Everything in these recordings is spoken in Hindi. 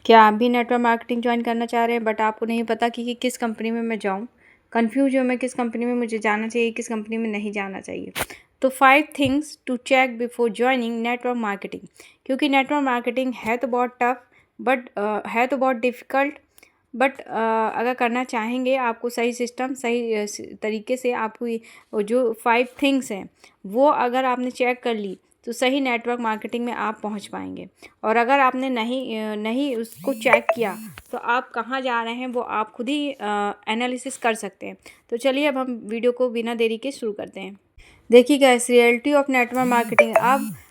क्या आप भी नेटवर्क मार्केटिंग ज्वाइन करना चाह रहे हैं बट आपको नहीं पता कि किस कंपनी में मैं जाऊं? कन्फ्यूज हो मैं किस कंपनी में मुझे जाना चाहिए, किस कंपनी में नहीं जाना चाहिए। तो 5 things to check before joining network marketing. क्योंकि नेटवर्क मार्केटिंग है तो बहुत टफ बट है तो बहुत डिफ़िकल्ट बट अगर करना चाहेंगे आपको सही सिस्टम सही तरीके से आपको वो जो 5 थिंग्स हैं वो अगर आपने चेक कर ली तो सही नेटवर्क मार्केटिंग में आप पहुंच पाएंगे। और अगर आपने नहीं उसको चेक किया तो आप कहाँ जा रहे हैं वो आप खुद ही एनालिसिस कर सकते हैं। तो चलिए अब हम वीडियो को बिना देरी के शुरू करते हैं। देखिए guys, reality of network marketing.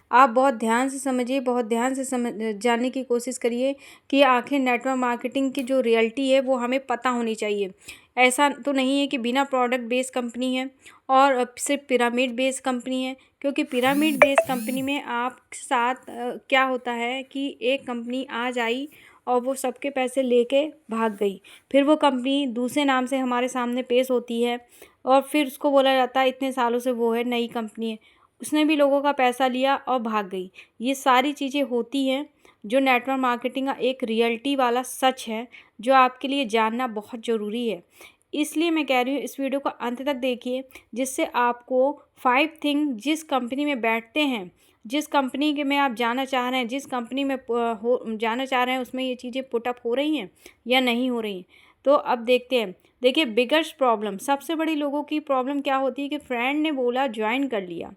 आप बहुत ध्यान से समझिए, बहुत ध्यान से जानने की कोशिश करिए कि आखिर नेटवर्क मार्केटिंग की जो रियलिटी है वो हमें पता होनी चाहिए। ऐसा तो नहीं है कि बिना प्रोडक्ट बेस्ड कंपनी है और सिर्फ पिरामिड बेस्ड कंपनी है। क्योंकि पिरामिड बेस्ड कंपनी में आप साथ क्या होता है कि एक कंपनी आज आई और वो सबके पैसे लेके भाग गई। फिर वो कंपनी दूसरे नाम से हमारे सामने पेश होती है और फिर उसको बोला जाता है इतने सालों से वो है, नई कंपनी है, उसने भी लोगों का पैसा लिया और भाग गई। ये सारी चीज़ें होती हैं जो नेटवर्क मार्केटिंग का एक रियलिटी वाला सच है, जो आपके लिए जानना बहुत ज़रूरी है। इसलिए मैं कह रही हूँ इस वीडियो को अंत तक देखिए, जिससे आपको 5 थिंग जिस कंपनी में बैठते हैं, जिस कंपनी के में आप जाना चाह रहे हैं, जिस कंपनी में जाना चाह रहे हैं उसमें ये चीज़ें पुट अप हो रही हैं या नहीं हो रही हैं। तो अब देखते हैं। देखिए, बिगेस्ट प्रॉब्लम, सबसे बड़ी लोगों की प्रॉब्लम क्या होती है कि फ्रेंड ने बोला ज्वाइन कर लिया,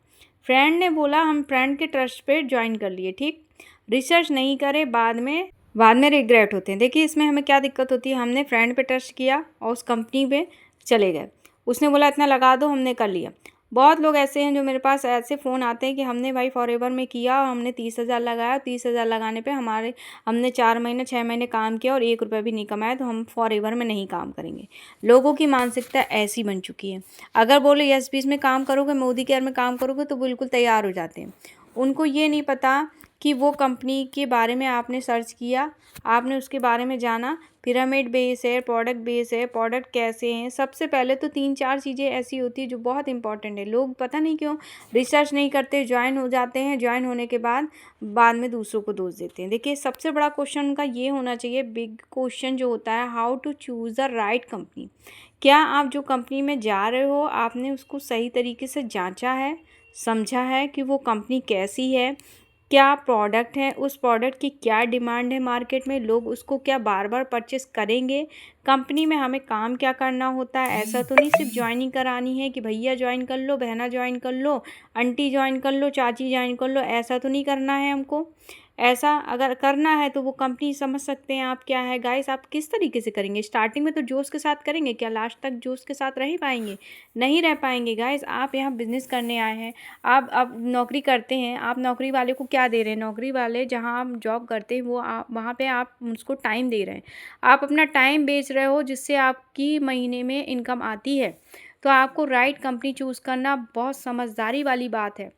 फ्रेंड ने बोला हम फ्रेंड के ट्रस्ट पे ज्वाइन कर लिए, ठीक, रिसर्च नहीं करे, बाद में रिग्रेट होते हैं। देखिए इसमें हमें क्या दिक्कत होती है, हमने फ्रेंड पे ट्रस्ट किया और उस कंपनी पे चले गए, उसने बोला इतना लगा दो, हमने कर लिया। बहुत लोग ऐसे हैं जो मेरे पास ऐसे फ़ोन आते हैं कि हमने भाई फॉरएवर में किया और हमने 30,000 लगाया, 30,000 लगाने पे हमने 4 महीने 6 महीने काम किया और 1 रुपया भी नहीं कमाया, तो हम फॉरएवर में नहीं काम करेंगे। लोगों की मानसिकता ऐसी बन चुकी है। अगर बोले यस बीस में काम करोगे, मोदी केयर में काम करोगे, तो बिल्कुल तैयार हो जाते हैं। उनको ये नहीं पता कि वो कंपनी के बारे में आपने सर्च किया, आपने उसके बारे में जाना, पिरामिड बेस है, प्रोडक्ट बेस है, प्रोडक्ट कैसे हैं। सबसे पहले तो 3-4 चीज़ें ऐसी होती है जो बहुत इंपॉर्टेंट है। लोग पता नहीं क्यों रिसर्च नहीं करते, ज्वाइन हो जाते हैं, ज्वाइन होने के बाद में दूसरों को दोष देते हैं। देखिए सबसे बड़ा क्वेश्चन उनका ये होना चाहिए, बिग क्वेश्चन जो होता है, how to choose the right company. क्या आप जो कंपनी में जा रहे हो आपने उसको सही तरीके से जांचा है, समझा है कि वो कंपनी कैसी है, क्या प्रोडक्ट है, उस प्रोडक्ट की क्या डिमांड है मार्केट में, लोग उसको क्या बार बार परचेस करेंगे, कंपनी में हमें काम क्या करना होता है। ऐसा तो नहीं सिर्फ ज्वाइनिंग करानी है कि भैया ज्वाइन कर लो, बहना ज्वाइन कर लो, आंटी ज्वाइन कर लो, चाची ज्वाइन कर लो, ऐसा तो नहीं करना है हमको। ऐसा अगर करना है तो वो कंपनी समझ सकते हैं आप क्या है। गाइस, आप किस तरीके से करेंगे, स्टार्टिंग में तो जोश के साथ करेंगे, क्या लास्ट तक जोश के साथ रह ही पाएंगे? नहीं रह पाएंगे गाइस। आप यहाँ बिजनेस करने आए हैं, आप नौकरी करते हैं, आप नौकरी वाले को क्या दे रहे हैं? नौकरी वाले जहाँ आप जॉब करते हैं वो वहाँ पे आप उसको टाइम दे रहे हैं, आप अपना टाइम बेच रहे हो जिससे आपकी महीने में इनकम आती है। तो आपको राइट कंपनी चूज़ करना बहुत समझदारी वाली बात है।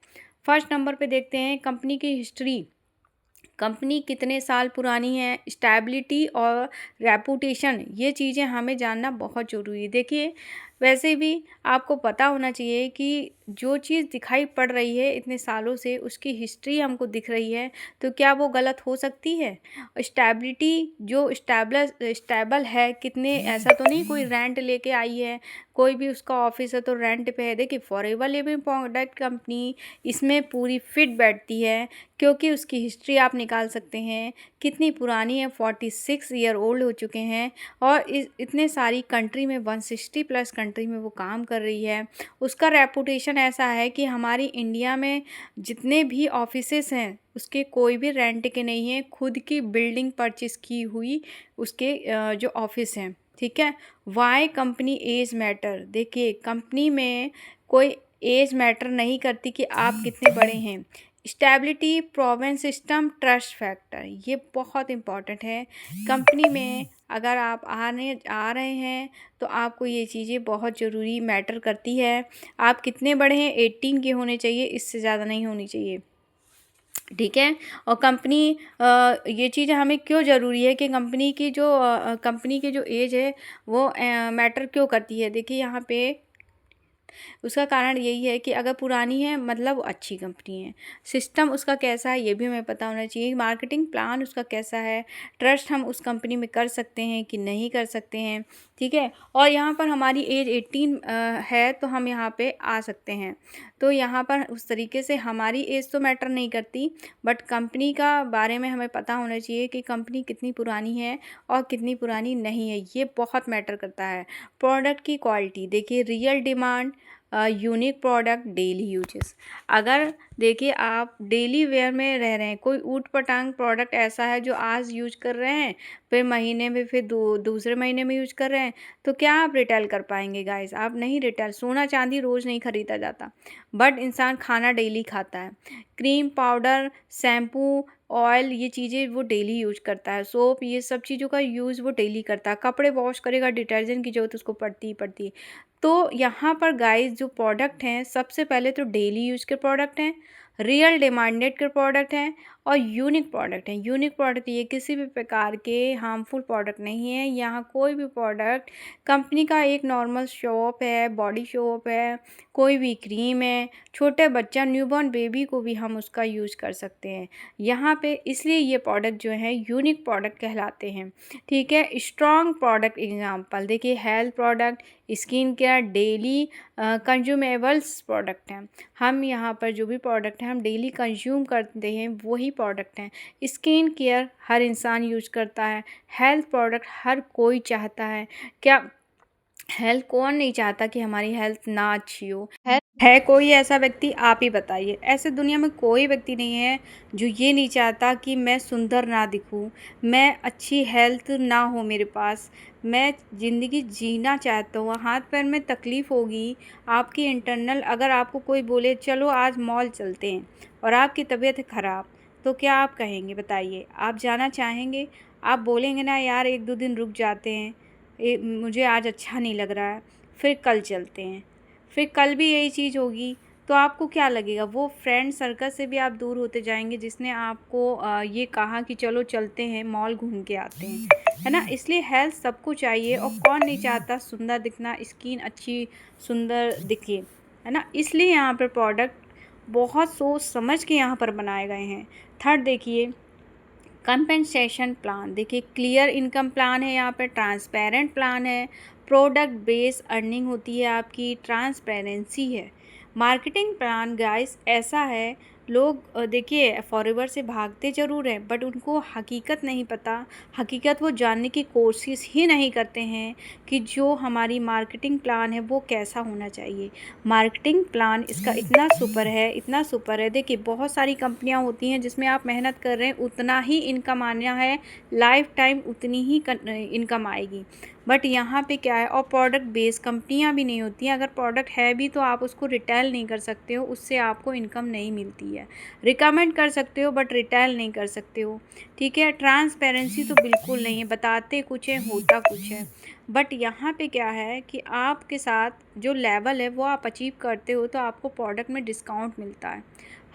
फर्स्ट नंबर पे देखते हैं कंपनी की हिस्ट्री, कंपनी कितने साल पुरानी है, स्टेबिलिटी और रेपुटेशन, ये चीज़ें हमें जानना बहुत ज़रूरी है। देखिए वैसे भी आपको पता होना चाहिए कि जो चीज़ दिखाई पड़ रही है इतने सालों से, उसकी हिस्ट्री हमको दिख रही है, तो क्या वो गलत हो सकती है? स्टेबिलिटी जो स्टेबल है, कितने, ऐसा तो नहीं कोई रेंट लेके आई है, कोई भी उसका ऑफिस है तो रेंट पे है। देखिए फॉरएवर लिविंग प्रोडक्ट कंपनी इसमें पूरी फिट बैठती है, क्योंकि उसकी हिस्ट्री आप निकाल सकते हैं कितनी पुरानी है, 46 ईयर ओल्ड हो चुके हैं और इतने सारी कंट्री में 160 प्लस कंट्री में वो काम कर रही है। उसका रेपुटेशन ऐसा है कि हमारी इंडिया में जितने भी ऑफिसेस हैं उसके कोई भी रेंट के नहीं है, खुद की बिल्डिंग परचेस की हुई उसके जो ऑफिस हैं, ठीक है। वाई कंपनी एज मैटर, देखिए कंपनी में कोई एज मैटर नहीं करती कि आप कितने बड़े हैं। Stability, Provence system, trust factor, ये बहुत इंपॉर्टेंट है। कंपनी में अगर आप आ रहे हैं तो आपको ये चीज़ें बहुत ज़रूरी मैटर करती है। आप कितने बड़े हैं, 18 के होने चाहिए, इससे ज़्यादा नहीं होनी चाहिए, ठीक है। और कंपनी ये चीज़ हमें क्यों ज़रूरी है कि कंपनी की जो एज है वो मैटर क्यों करती है। देखिए यहाँ पे उसका कारण यही है कि अगर पुरानी है मतलब वो अच्छी कंपनी है, सिस्टम उसका कैसा है ये भी हमें पता होना चाहिए, मार्केटिंग प्लान उसका कैसा है, ट्रस्ट हम उस कंपनी में कर सकते हैं कि नहीं कर सकते हैं, ठीक है। और यहाँ पर हमारी एज 18 है तो हम यहाँ पे आ सकते हैं। तो यहाँ पर उस तरीके से हमारी एज तो मैटर नहीं करती, बट कंपनी का बारे में हमें पता होना चाहिए कि कंपनी कितनी पुरानी है और कितनी पुरानी नहीं है, ये बहुत मैटर करता है। प्रोडक्ट की क्वालिटी देखिए, real demand, unique product, daily uses. अगर देखिए आप डेली वेयर में रह रहे हैं, कोई ऊट पटांग प्रोडक्ट ऐसा है जो आज यूज कर रहे हैं, फिर महीने में फिर दूसरे महीने में यूज कर रहे हैं, तो क्या आप रिटेल कर पाएंगे गाइस? आप नहीं रिटेल। सोना चांदी रोज़ नहीं खरीदा जाता, बट इंसान खाना डेली खाता है। क्रीम, पाउडर, शैम्पू, ऑयल, ये चीज़ें वो डेली यूज करता है। सोप, ये सब चीज़ों का यूज़ वो डेली करता है। कपड़े वॉश करेगा, डिटर्जेंट की ज़रूरत उसको पड़ती ही पड़ती है। तो यहाँ पर गाइस जो प्रोडक्ट हैं, सबसे पहले तो डेली यूज के प्रोडक्ट हैं, रियल डिमांडेड के प्रोडक्ट हैं और यूनिक प्रोडक्ट हैं। यूनिक प्रोडक्ट ये किसी भी प्रकार के हार्मफुल प्रोडक्ट नहीं है। यहाँ कोई भी प्रोडक्ट कंपनी का एक नॉर्मल शॉप है, बॉडी शॉप है, कोई भी क्रीम है, छोटे बच्चा न्यूबॉर्न बेबी को भी हम उसका यूज कर सकते हैं यहाँ पे, इसलिए ये प्रोडक्ट जो है यूनिक प्रोडक्ट कहलाते हैं, ठीक है। स्ट्रॉन्ग प्रोडक्ट एग्जाम्पल देखिए, health product, skin care, daily consumables product हैं। हम यहाँ पर जो भी प्रोडक्ट हैं हम डेली कंज्यूम करते हैं वही प्रोडक्ट हैं। स्किन केयर हर इंसान यूज करता है, हेल्थ प्रोडक्ट हर कोई चाहता है। क्या हेल्थ, कौन नहीं चाहता कि हमारी हेल्थ ना अच्छी हो? है कोई ऐसा व्यक्ति? आप ही बताइए। ऐसे दुनिया में कोई व्यक्ति नहीं है जो ये नहीं चाहता कि मैं सुंदर ना दिखूं, मैं अच्छी हेल्थ ना हो मेरे पास, मैं ज़िंदगी जीना चाहता हूँ। हाथ पैर में तकलीफ़ होगी आपकी इंटरनल, अगर आपको कोई बोले चलो आज मॉल चलते हैं और आपकी तबीयत है ख़राब, तो क्या आप कहेंगे बताइए? आप जाना चाहेंगे? आप बोलेंगे ना यार 1-2 दिन रुक जाते हैं, मुझे आज अच्छा नहीं लग रहा है, फिर कल चलते हैं, फिर कल भी यही चीज़ होगी, तो आपको क्या लगेगा? वो फ्रेंड सर्कल से भी आप दूर होते जाएंगे जिसने आपको ये कहा कि चलो चलते हैं मॉल घूम के आते हैं, है ना। इसलिए हेल्थ सबको चाहिए और कौन नहीं चाहता सुंदर दिखना, स्किन अच्छी सुंदर दिखे, है ना। इसलिए यहाँ पर प्रोडक्ट बहुत सोच समझ के यहाँ पर बनाए गए हैं। थर्ड देखिए, कंपेंसेशन प्लान। देखिए, क्लियर इनकम प्लान है, यहाँ पे ट्रांसपेरेंट प्लान है, प्रोडक्ट बेस्ड अर्निंग होती है आपकी, ट्रांसपेरेंसी है। मार्केटिंग प्लान गाइस ऐसा है, लोग देखिए फॉरएवर से भागते ज़रूर हैं बट उनको हकीकत नहीं पता, हकीकत वो जानने की कोशिश ही नहीं करते हैं कि जो हमारी मार्केटिंग प्लान है वो कैसा होना चाहिए। मार्केटिंग प्लान इसका इतना सुपर है, इतना सुपर है। देखिए बहुत सारी कंपनियां होती हैं जिसमें आप मेहनत कर रहे हैं उतना ही इनकम आना है, लाइफ टाइम उतनी ही इनकम आएगी, बट यहाँ पे क्या है, और प्रोडक्ट बेस्ड कंपनियाँ भी नहीं होती हैं। अगर प्रोडक्ट है भी तो आप उसको रिटेल नहीं कर सकते हो, उससे आपको इनकम नहीं मिलती है। रिकमेंड कर सकते हो बट रिटेल नहीं कर सकते हो, ठीक है। ट्रांसपेरेंसी तो बिल्कुल नहीं है, बताते कुछ है होता कुछ है। बट यहाँ पे क्या है कि आपके साथ जो लेवल है वो आप अचीव करते हो तो आपको प्रोडक्ट में डिस्काउंट मिलता है,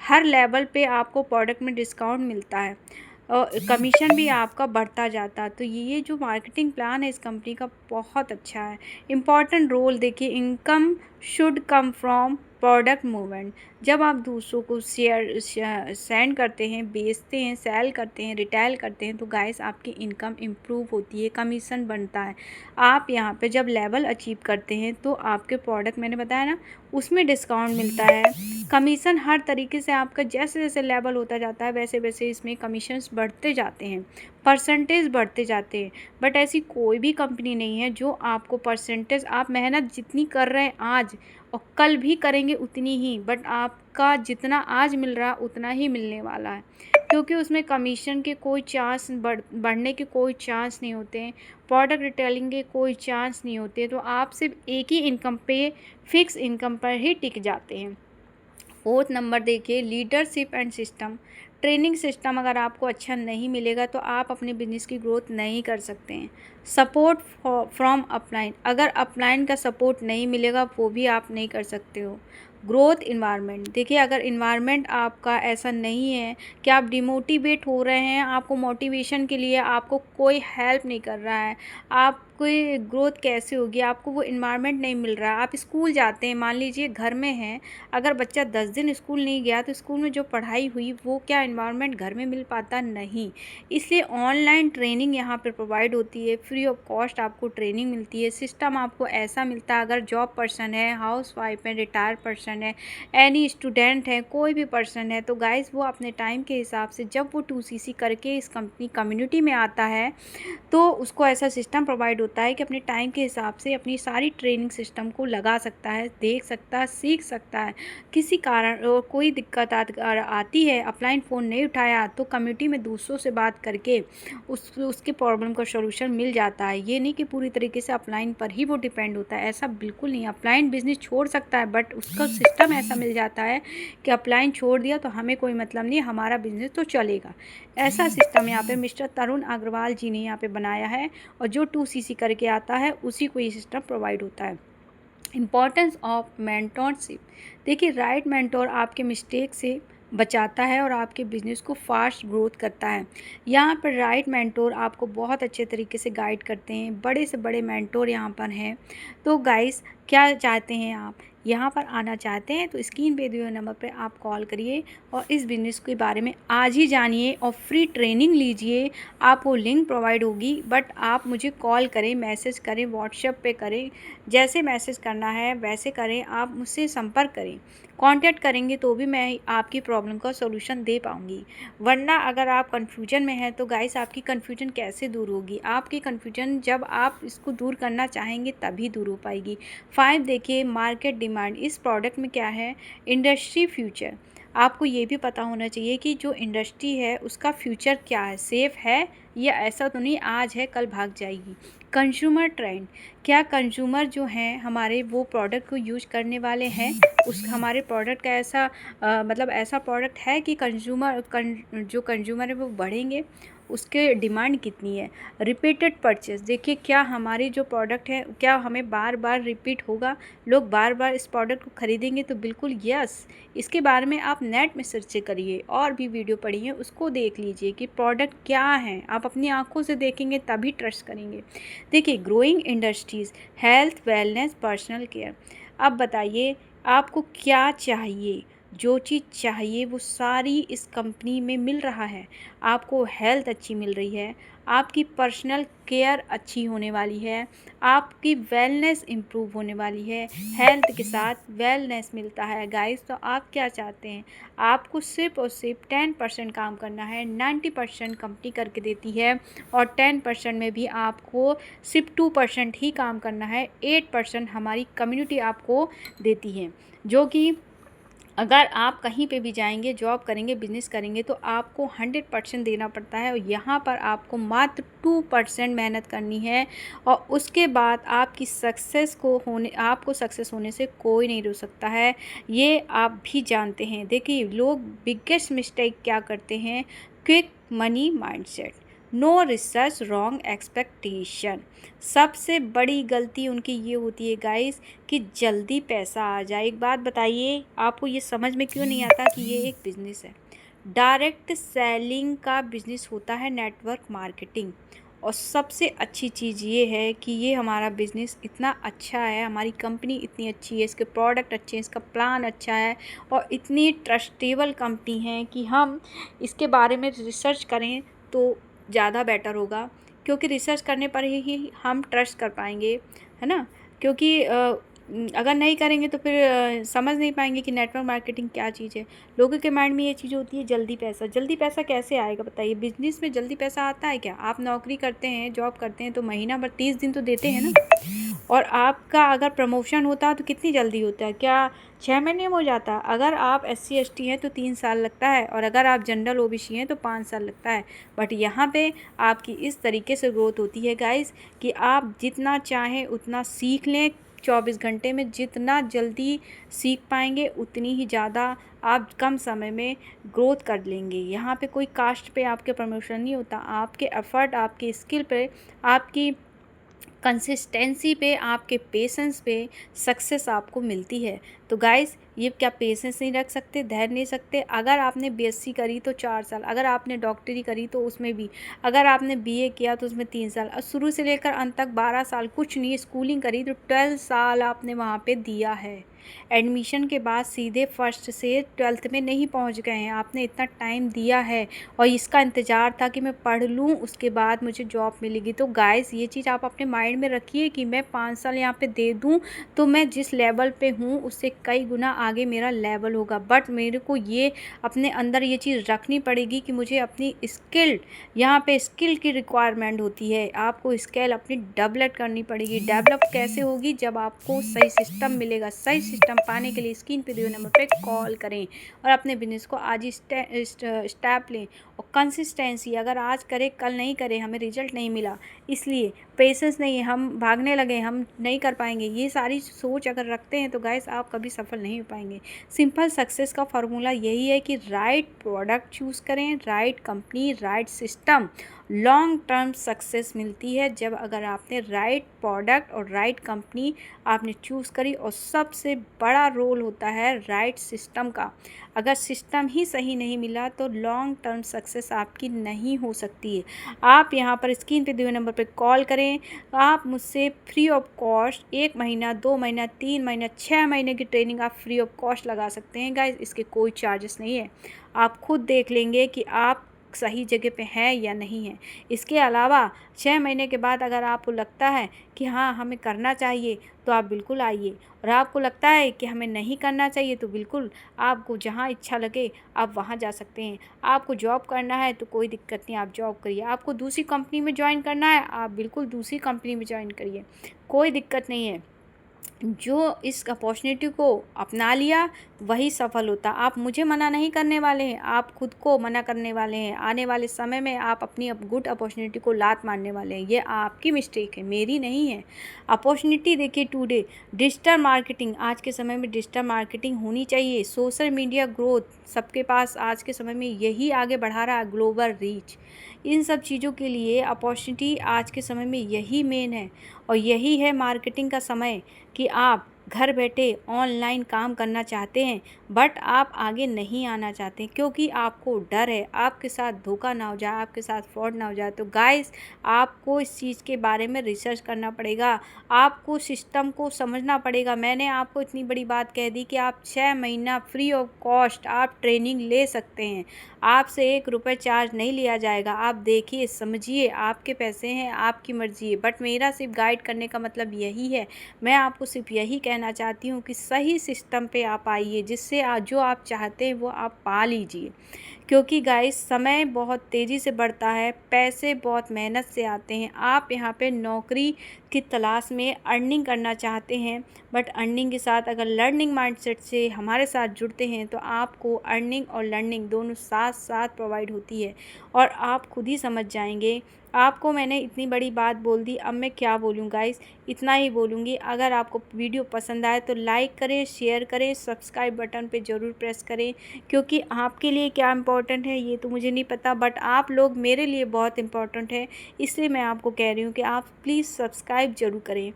हर लेवल पे आपको प्रोडक्ट में डिस्काउंट मिलता है और कमीशन भी आपका बढ़ता जाता है। तो ये जो मार्केटिंग प्लान है इस कंपनी का बहुत अच्छा है। इम्पॉर्टेंट रोल देखिए, income should come from product movement. जब आप दूसरों को सेंड करते हैं, बेचते हैं, सेल करते हैं, रिटेल करते हैं, तो गाइस आपकी इनकम इम्प्रूव होती है, कमीशन बनता है। आप यहाँ पे जब लेवल अचीव करते हैं तो आपके प्रोडक्ट, मैंने बताया ना, उसमें डिस्काउंट मिलता है, कमीशन हर तरीके से आपका जैसे जैसे लेवल होता जाता है वैसे वैसे इसमें कमीशंस बढ़ते जाते हैं, परसेंटेज बढ़ते जाते हैं। बट ऐसी कोई भी कंपनी नहीं है जो आपको परसेंटेज, आप मेहनत जितनी कर रहे हैं आज और कल भी करेंगे उतनी ही, बट आपका जितना आज मिल रहा है उतना ही मिलने वाला है, क्योंकि उसमें कमीशन के कोई चांस बढ़ने के कोई चांस नहीं होते हैं, प्रोडक्ट रिटेलिंग के कोई चांस नहीं होते। तो आप सिर्फ एक ही इनकम पे, फिक्स इनकम पर ही टिक जाते हैं। फोर्थ नंबर देखिए, leadership and system. Training system अगर आपको अच्छा नहीं मिलेगा तो आप अपने बिजनेस की ग्रोथ नहीं कर सकते हैं। सपोर्ट फ्रॉम अपलाइन, अगर अपलाइन का सपोर्ट नहीं मिलेगा वो भी आप नहीं कर सकते हो। ग्रोथ इन्वायरमेंट, देखिए अगर इन्वायरमेंट आपका ऐसा नहीं है कि आप डिमोटिवेट हो रहे हैं, आपको मोटिवेशन के लिए आपको कोई हेल्प नहीं कर रहा है, आप कोई ग्रोथ कैसे होगी, आपको वो इन्वायरमेंट नहीं मिल रहा है। आप स्कूल जाते हैं, मान लीजिए घर में हैं, अगर बच्चा 10 दिन स्कूल नहीं गया तो स्कूल में जो पढ़ाई हुई वो क्या इन्वायरमेंट घर में मिल पाता? नहीं। इसलिए ऑनलाइन ट्रेनिंग यहाँ पर प्रोवाइड होती है, फ्री ऑफ कॉस्ट आपको ट्रेनिंग मिलती है। सिस्टम आपको ऐसा मिलता है, अगर जॉब पर्सन है, हाउस वाइफ है, रिटायर्ड पर्सन है, एनी स्टूडेंट है, कोई भी पर्सन है, तो गाइस वो अपने टाइम के हिसाब से जब वो 2CC करके इस कंपनी कम्युनिटी में आता है तो उसको ऐसा सिस्टम प्रोवाइड होता है कि अपने टाइम के हिसाब से अपनी सारी ट्रेनिंग सिस्टम को लगा सकता है, देख सकता है, सीख सकता है। किसी कारण कोई दिक्कत आती है, अपलाइन फ़ोन नहीं उठाया तो कम्युनिटी में दूसरों से बात करके उसके प्रॉब्लम का सॉल्यूशन मिल जाता है। ये नहीं कि पूरी तरीके से अपलाइन पर ही वो डिपेंड होता है, ऐसा बिल्कुल नहीं। अपलाइन बिजनेस छोड़ सकता है बट उसका सिस्टम ऐसा मिल जाता है कि अपलाइन छोड़ दिया तो हमें कोई मतलब नहीं, हमारा बिजनेस तो चलेगा। ऐसा सिस्टम यहाँ पे मिस्टर तरुण अग्रवाल जी ने यहाँ पे बनाया है और जो 2CC करके आता है उसी को ये सिस्टम प्रोवाइड होता है। इम्पॉर्टेंस ऑफ मेंटोरशिप, देखिए राइट मेंटोर आपके मिस्टेक से बचाता है और आपके बिजनेस को फास्ट ग्रोथ करता है। यहाँ पर राइट मेंटोर आपको बहुत अच्छे तरीके से गाइड करते हैं, बड़े से बड़े मेंटोर यहाँ पर हैं। तो गाइस क्या चाहते हैं आप, यहाँ पर आना चाहते हैं तो स्क्रीन पे दिए हुए नंबर पर आप कॉल करिए और इस बिज़नेस के बारे में आज ही जानिए और फ्री ट्रेनिंग लीजिए। आपको लिंक प्रोवाइड होगी बट आप मुझे कॉल करें, मैसेज करें, व्हाट्सएप पे करें, जैसे मैसेज करना है वैसे करें, आप मुझसे संपर्क करें। कांटेक्ट करेंगे तो भी मैं आपकी प्रॉब्लम का सॉल्यूशन दे पाऊँगी। वरना अगर आप कन्फ्यूजन में हैं तो गाइस आपकी कन्फ्यूजन कैसे दूर होगी? आपकी कन्फ्यूजन जब आप इसको दूर करना चाहेंगे तभी दूर हो पाएगी। 5 देखिए मार्केट डिमांड, इस प्रोडक्ट में क्या है? इंडस्ट्री फ्यूचर, आपको ये भी पता होना चाहिए कि जो इंडस्ट्री है उसका फ्यूचर क्या है, सेफ़ है या ऐसा तो नहीं आज है कल भाग जाएगी। कंज्यूमर ट्रेंड, क्या कंज्यूमर जो हैं हमारे वो प्रोडक्ट को यूज करने वाले हैं, उस हमारे प्रोडक्ट का ऐसा मतलब ऐसा प्रोडक्ट है कि जो कंज्यूमर है वो बढ़ेंगे, उसके डिमांड कितनी है। रिपीटेड परचेस, देखिए क्या हमारी जो प्रोडक्ट है क्या हमें बार बार रिपीट होगा, लोग बार बार इस प्रोडक्ट को ख़रीदेंगे? तो बिल्कुल यस। इसके बारे में आप नेट में सर्च करिए और भी वीडियो पढ़िए, उसको देख लीजिए कि प्रोडक्ट क्या है, आप अपनी आंखों से देखेंगे तभी ट्रस्ट करेंगे। देखिए growing industries, health, wellness, personal care, अब बताइए आपको क्या चाहिए? जो चीज़ चाहिए वो सारी इस कंपनी में मिल रहा है। आपको हेल्थ अच्छी मिल रही है, आपकी पर्सनल केयर अच्छी होने वाली है, आपकी वेलनेस इम्प्रूव होने वाली है, हेल्थ के साथ वेलनेस मिलता है गाइस। तो आप क्या चाहते हैं? आपको सिर्फ और सिर्फ 10% काम करना है, 90% कंपनी करके देती है और 10% में भी आपको सिर्फ 2% ही काम करना है, 8% हमारी कम्युनिटी आपको देती है। जो कि अगर आप कहीं पे भी जाएंगे, जॉब करेंगे, बिजनेस करेंगे तो आपको 100% देना पड़ता है और यहाँ पर आपको मात्र 2% मेहनत करनी है और उसके बाद आपकी आपको सक्सेस होने से कोई नहीं रोक सकता है, ये आप भी जानते हैं। देखिए लोग बिगेस्ट मिस्टेक क्या करते हैं? Quick money mindset, no research, wrong expectation. सबसे बड़ी गलती उनकी ये होती है गाइस कि जल्दी पैसा आ जाए। एक बात बताइए, आपको ये समझ में क्यों नहीं आता कि ये एक बिज़नेस है? डायरेक्ट सेलिंग का बिज़नेस होता है, नेटवर्क मार्केटिंग। और सबसे अच्छी चीज़ ये है कि ये हमारा बिज़नेस इतना अच्छा है, हमारी कंपनी इतनी अच्छी है, इसके प्रोडक्ट अच्छे हैं, इसका प्लान अच्छा है और इतनी ट्रस्टेबल कंपनी है कि हम इसके बारे में रिसर्च करें तो ज़्यादा बेटर होगा, क्योंकि रिसर्च करने पर ही हम ट्रस्ट कर पाएंगे, है ना? क्योंकि अगर नहीं करेंगे तो फिर समझ नहीं पाएंगे कि नेटवर्क मार्केटिंग क्या चीज़ है। लोगों के माइंड में ये चीज़ होती है जल्दी पैसा। जल्दी पैसा कैसे आएगा बताइए? बिजनेस में जल्दी पैसा आता है क्या? आप नौकरी करते हैं, जॉब करते हैं तो महीना भर 30 दिन तो देते हैं ना। और आपका अगर प्रमोशन होता है तो कितनी जल्दी होता है? क्या 6 महीने में हो जाता? अगर आप SC ST हैं तो 3 साल लगता है और अगर आप जनरल OBC हैं तो 5 साल लगता है। बट यहाँ पे आपकी इस तरीके से ग्रोथ होती है गाइस कि आप जितना चाहें उतना सीख लें। 24 घंटे में जितना जल्दी सीख पाएंगे उतनी ही ज़्यादा आप कम समय में ग्रोथ कर लेंगे। यहाँ पे कोई कास्ट पे आपके प्रमोशन नहीं होता, आपके एफर्ट, आपके स्किल पे, आपकी कंसिस्टेंसी पे, आपके पेशेंस पे सक्सेस आपको मिलती है। तो गाइस ये क्या पेशेंस नहीं रख सकते, धैर्य नहीं सकते? अगर आपने बीएससी करी तो 4 साल, अगर आपने डॉक्टरी करी तो उसमें भी, अगर आपने बीए किया तो उसमें 3 साल, और शुरू से लेकर अंत तक 12 साल कुछ नहीं, स्कूलिंग करी तो 12 साल आपने वहाँ पे दिया है। एडमिशन के बाद सीधे फर्स्ट से 12th में नहीं पहुँच गए हैं, आपने इतना टाइम दिया है और इसका इंतज़ार था कि मैं पढ़ लूँ उसके बाद मुझे जॉब मिलेगी। तो गाइस ये चीज़ आप अपने माइंड में रखिए कि मैं 5 साल यहाँ पे दे दूँ तो मैं जिस लेवल पे हूँ उससे कई गुना आगे मेरा लेवल होगा। बट मेरे को ये अपने अंदर ये चीज़ रखनी पड़ेगी कि मुझे अपनी स्किल, यहाँ पे स्किल की रिक्वायरमेंट होती है, आपको स्किल अपनी डेवलप करनी पड़ेगी। डेवलप कैसे होगी? जब आपको सही सिस्टम मिलेगा। सही सिस्टम पाने के लिए स्क्रीन पे दिए नंबर पे कॉल करें और अपने बिजनेस को आज ही स्टेप लें। और कंसिस्टेंसी, अगर आज करें कल नहीं करें हमें रिजल्ट नहीं मिला, इसलिए पेशेंस नहीं है, हम भागने लगे, हम नहीं कर पाएंगे, ये सारी सोच अगर रखते हैं तो गाइस आप कभी सफल नहीं हो पाएंगे। सिंपल सक्सेस का फॉर्मूला यही है कि राइट प्रोडक्ट चूज़ करें, right company, right system. Long term success मिलती है जब अगर आपने राइट प्रोडक्ट और राइट कंपनी आपने चूज़ करी, और सबसे बड़ा रोल होता है राइट सिस्टम का। अगर सिस्टम ही सही नहीं मिला तो लॉन्ग टर्म सक्सेस आपकी नहीं हो सकती है। आप यहाँ पर स्क्रीन पे दिए हुए नंबर पे कॉल करें, आप मुझसे फ्री ऑफ कॉस्ट 1 महीना, 2 महीना, 3 महीना, 6 महीने की ट्रेनिंग आप फ्री ऑफ कॉस्ट लगा सकते हैं गाइस। इसके कोई चार्जेस नहीं है, आप खुद देख लेंगे कि आप सही जगह पे हैं या नहीं है। इसके अलावा 6 महीने के बाद अगर आपको लगता है कि हाँ हमें करना चाहिए तो आप बिल्कुल आइए, और आपको लगता है कि हमें नहीं करना चाहिए तो बिल्कुल आपको जहाँ इच्छा लगे आप वहाँ जा सकते हैं। आपको जॉब करना है तो कोई दिक्कत नहीं, आप जॉब करिए। आपको दूसरी कंपनी में ज्वाइन करना है आप बिल्कुल दूसरी कंपनी में ज्वाइन करिए, कोई दिक्कत नहीं है। जो इस अपॉर्चुनिटी को अपना लिया वही सफल होता। आप मुझे मना नहीं करने वाले हैं, आप खुद को मना करने वाले हैं। आने वाले समय में आप अपनी गुड अपॉर्चुनिटी को लात मारने वाले हैं, ये आपकी मिस्टेक है, मेरी नहीं है। अपॉर्चुनिटी देखिए टुडे डिजिटल मार्केटिंग, आज के समय में डिजिटल मार्केटिंग होनी चाहिए। सोशल मीडिया ग्रोथ सबके पास आज के समय में यही आगे बढ़ा रहा है, ग्लोबल रीच, इन सब चीज़ों के लिए अपॉर्चुनिटी आज के समय में यही मेन है। और यही है मार्केटिंग का समय कि आप घर बैठे ऑनलाइन काम करना चाहते हैं बट आप आगे नहीं आना चाहते क्योंकि आपको डर है आपके साथ धोखा ना हो जाए, आपके साथ फ्रॉड ना हो जाए। तो गाइस आपको इस चीज़ के बारे में रिसर्च करना पड़ेगा, आपको सिस्टम को समझना पड़ेगा। मैंने आपको इतनी बड़ी बात कह दी कि आप 6 महीना फ्री ऑफ कॉस्ट आप ट्रेनिंग ले सकते हैं, आपसे 1 रुपये चार्ज नहीं लिया जाएगा। आप देखिए समझिए, आपके पैसे हैं, आपकी मर्ज़ी है, बट मेरा सिर्फ गाइड करने का मतलब यही है। मैं आपको सिर्फ यही कहना चाहती हूँ कि सही सिस्टम पे आप आइए, जिससे जो आप चाहते हैं वो आप पा लीजिए। क्योंकि गाइस समय बहुत तेज़ी से बढ़ता है, पैसे बहुत मेहनत से आते हैं। आप यहाँ पे नौकरी की तलाश में अर्निंग करना चाहते हैं, बट अर्निंग के साथ अगर लर्निंग माइंडसेट से हमारे साथ जुड़ते हैं तो आपको अर्निंग और लर्निंग दोनों साथ साथ प्रोवाइड होती है और आप खुद ही समझ जाएंगे। आपको मैंने इतनी बड़ी बात बोल दी, अब मैं क्या बोलूँ गाइस, इतना ही बोलूँगी। अगर आपको वीडियो पसंद आए तो लाइक करें, शेयर करें, सब्सक्राइब बटन पे ज़रूर प्रेस करें, क्योंकि आपके लिए क्या इम्पोर्टेंट है ये तो मुझे नहीं पता, बट आप लोग मेरे लिए बहुत इम्पोर्टेंट है, इसलिए मैं आपको कह रही हूँ कि आप प्लीज़ सब्सक्राइब ज़रूर करें।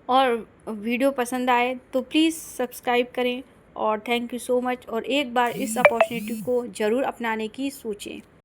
और वीडियो पसंद आए तो प्लीज़ सब्सक्राइब करें। और थैंक यू सो मच, और एक बार इस अपॉर्चुनिटी को ज़रूर अपनाने की सोचें।